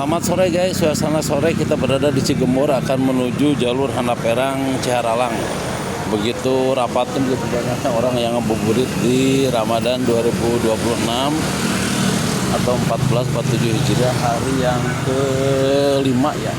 Selamat sore guys, suasana sore kita berada di Cigemur akan menuju jalur Hanaperang Ciharalang. Begitu rapatnya, begitu banyaknya orang yang ngabuburit di Ramadan 2026 atau 1447 Hijriah, hari yang kelima ya.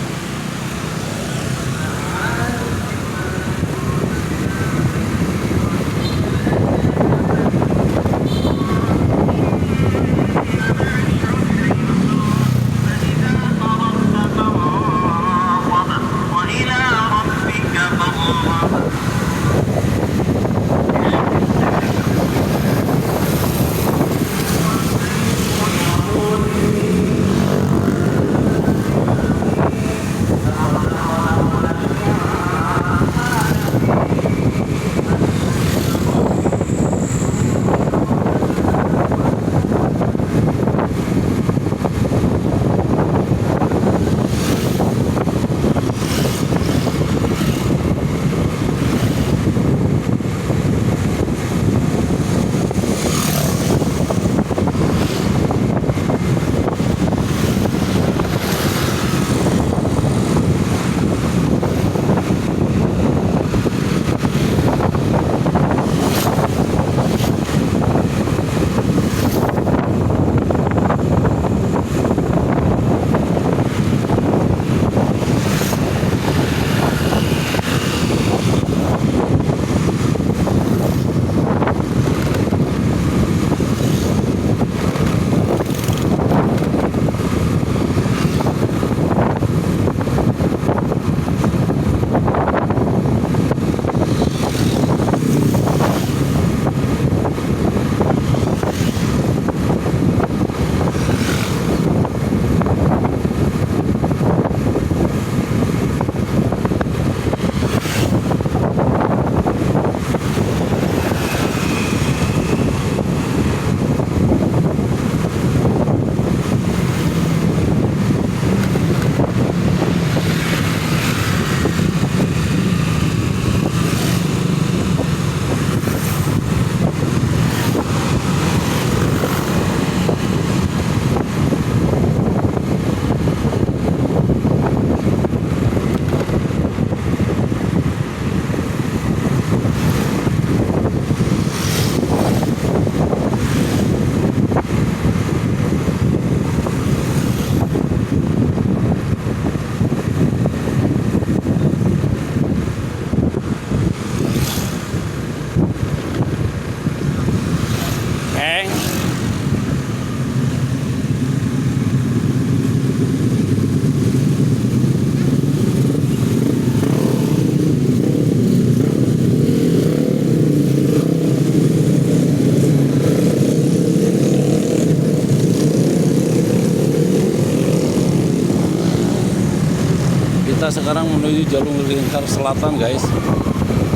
Kita sekarang menuju jalur lingkar selatan guys,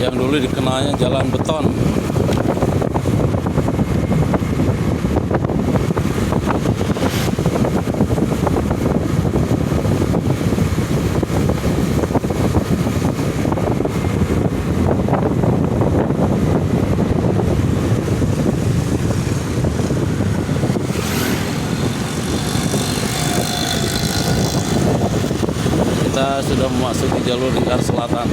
yang dulu dikenalnya jalan beton. Kita sudah memasuki jalur lingkar selatan.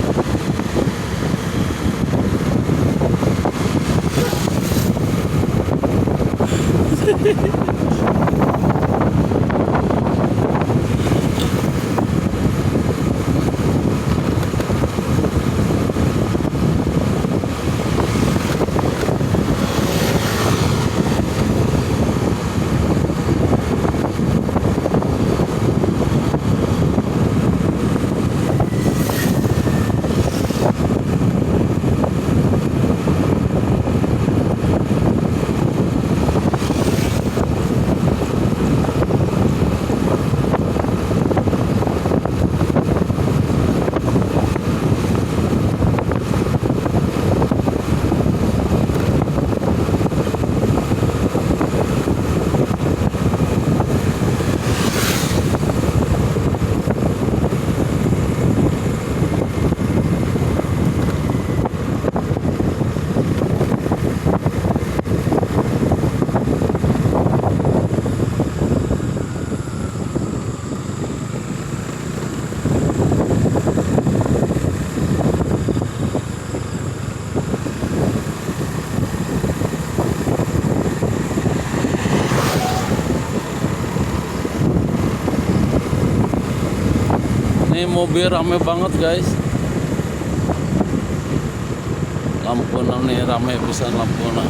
Ini mobil rame banget guys. Lampuna nih rame pisan Lampuna.